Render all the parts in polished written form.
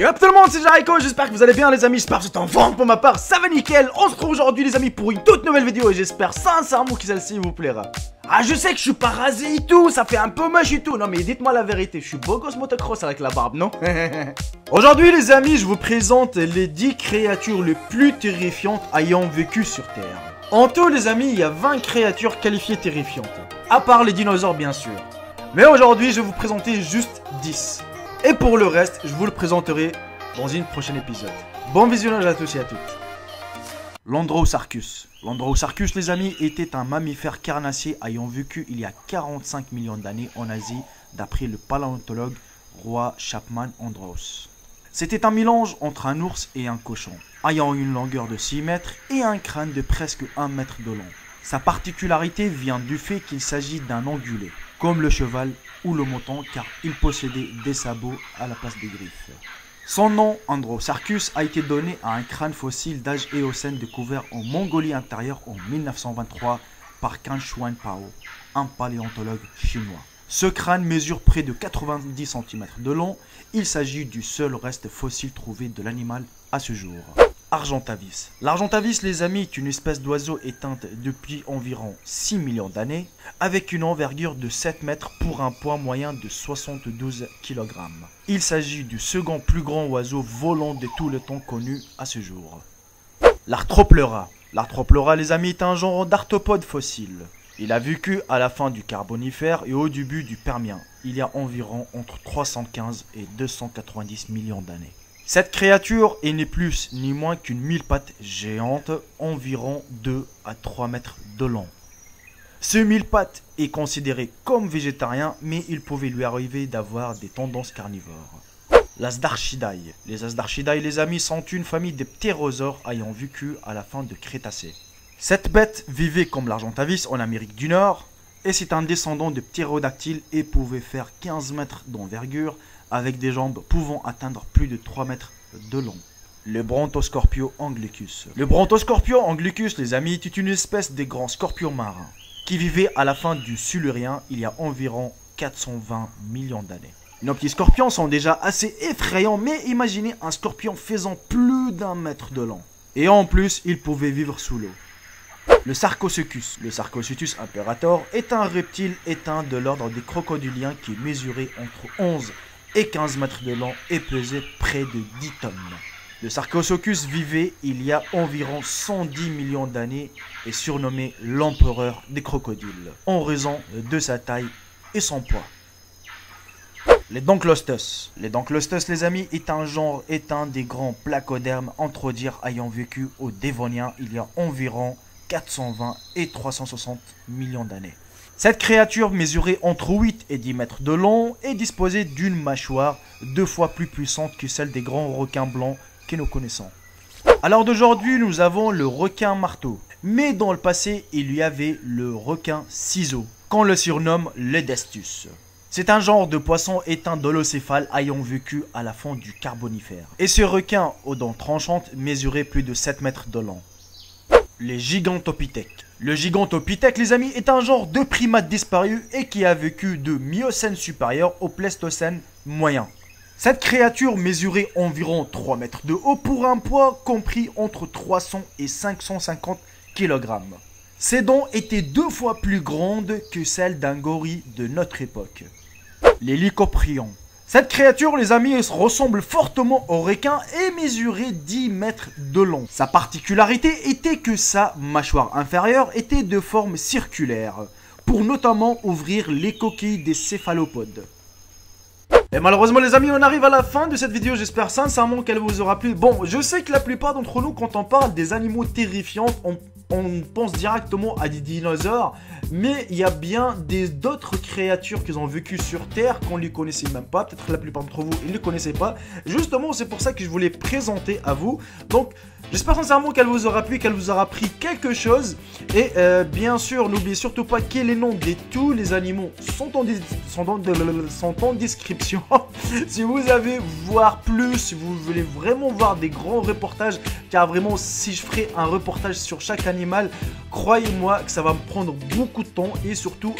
Yo hop tout le monde, c'est Jericho, j'espère que vous allez bien les amis, j'espère que c'est en forme pour ma part, ça va nickel. On se retrouve aujourd'hui les amis pour une toute nouvelle vidéo et j'espère sincèrement que celle-ci vous plaira. Ah je sais que je suis pas rasé et tout, ça fait un peu moche et tout, non mais dites-moi la vérité, je suis beau gosse motocross avec la barbe, non? Aujourd'hui les amis, je vous présente les 10 créatures les plus terrifiantes ayant vécu sur Terre. En tout les amis, il y a 20 créatures qualifiées terrifiantes, à part les dinosaures bien sûr. Mais aujourd'hui je vais vous présenter juste 10. Et pour le reste, je vous le présenterai dans une prochaine épisode. Bon visionnage à tous et à toutes. L'Androsarchus. L'Androsarchus, les amis, était un mammifère carnassier ayant vécu il y a 45 millions d'années en Asie, d'après le paléontologue Roy Chapman Andros. C'était un mélange entre un ours et un cochon, ayant une longueur de 6 mètres et un crâne de presque 1 mètre de long. Sa particularité vient du fait qu'il s'agit d'un ongulé, comme le cheval ou le mouton, car il possédait des sabots à la place des griffes. Son nom, Androsarchus, a été donné à un crâne fossile d'âge éocène découvert en Mongolie intérieure en 1923 par Kan Shuan Pao, un paléontologue chinois. Ce crâne mesure près de 90 cm de long. Il s'agit du seul reste fossile trouvé de l'animal à ce jour. Argentavis. L'Argentavis, les amis, est une espèce d'oiseau éteinte depuis environ 6 millions d'années, avec une envergure de 7 mètres pour un poids moyen de 72 kg. Il s'agit du second plus grand oiseau volant de tout le temps connu à ce jour. L'Arthropleura. L'Arthropleura, les amis, est un genre d'arthropode fossile. Il a vécu à la fin du Carbonifère et au début du Permien, il y a environ entre 315 et 290 millions d'années. Cette créature est ni plus ni moins qu'une mille-pattes géante, environ 2 à 3 mètres de long. Ce mille-pattes est considéré comme végétarien, mais il pouvait lui arriver d'avoir des tendances carnivores. L'Asdarchidae. Les Asdarchidae, les amis, sont une famille de ptérosaures ayant vécu à la fin du Crétacé. Cette bête vivait comme l'Argentavis en Amérique du Nord, et c'est un descendant de ptérodactyles et pouvait faire 15 mètres d'envergure, avec des jambes pouvant atteindre plus de 3 mètres de long. Le Brontoscorpio anglicus. Le Brontoscorpio anglicus, les amis, est une espèce de grands scorpions marins qui vivait à la fin du Silurien il y a environ 420 millions d'années. Nos petits scorpions sont déjà assez effrayants, mais imaginez un scorpion faisant plus d'1 mètre de long. Et en plus, il pouvait vivre sous l'eau. Le Sarcosuchus. Le Sarcosuchus imperator est un reptile éteint de l'ordre des crocodiliens qui mesurait entre 11 et 15 mètres de long et pesait près de 10 tonnes. Le Sarcosuchus vivait il y a environ 110 millions d'années et surnommé l'empereur des crocodiles, en raison de sa taille et son poids. Les Dunkleosteus. Les Dunkleosteus, les amis, est un genre éteint des grands placodermes anthrodiires ayant vécu au Dévonien il y a environ 420 et 360 millions d'années. Cette créature mesurait entre 8 et 10 mètres de long et disposait d'une mâchoire 2 fois plus puissante que celle des grands requins blancs que nous connaissons. Alors d'aujourd'hui, nous avons le requin marteau. Mais dans le passé, il y avait le requin ciseau, qu'on le surnomme l'Edestus. C'est un genre de poisson éteint d'holocéphale ayant vécu à la fin du Carbonifère. Et ce requin aux dents tranchantes mesurait plus de 7 mètres de long. Les Gigantopithèques. Le Gigantopithèque, les amis, est un genre de primate disparu et qui a vécu de Miocène supérieur au Pléistocène moyen. Cette créature mesurait environ 3 mètres de haut pour un poids compris entre 300 et 550 kg. Ses dents étaient 2 fois plus grandes que celles d'un gorille de notre époque. Les Lycoprions. Cette créature, les amis, ressemble fortement au requin et mesurait 10 mètres de long. Sa particularité était que sa mâchoire inférieure était de forme circulaire, pour notamment ouvrir les coquilles des céphalopodes. Et malheureusement les amis, on arrive à la fin de cette vidéo, j'espère sincèrement qu'elle vous aura plu. Bon, je sais que la plupart d'entre nous, quand on parle des animaux terrifiants, on pense directement à des dinosaures, mais il y a bien d'autres créatures qui ont vécu sur Terre qu'on ne les connaissait même pas. Peut-être la plupart d'entre vous, ils ne les connaissaient pas. Justement, c'est pour ça que je voulais présenter à vous. Donc, j'espère sincèrement qu'elle vous aura plu, qu'elle vous aura appris quelque chose. Et bien sûr, n'oubliez surtout pas que les noms de tous les animaux sont en description. franchement, si vous avez voir plus, si vous voulez vraiment voir des grands reportages, car vraiment si je ferai un reportage sur chaque animal, croyez-moi que ça va me prendre beaucoup de temps et surtout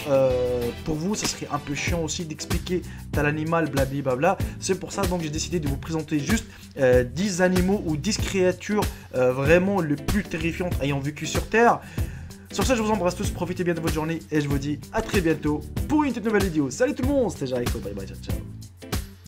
pour vous ça serait un peu chiant aussi d'expliquer tel animal blablabla. C'est pour ça donc j'ai décidé de vous présenter juste 10 animaux ou 10 créatures vraiment les plus terrifiantes ayant vécu sur Terre. Sur ce, je vous embrasse tous, profitez bien de votre journée et je vous dis à très bientôt pour une toute nouvelle vidéo. Salut tout le monde, c'était Jericho, bye bye, ciao ciao.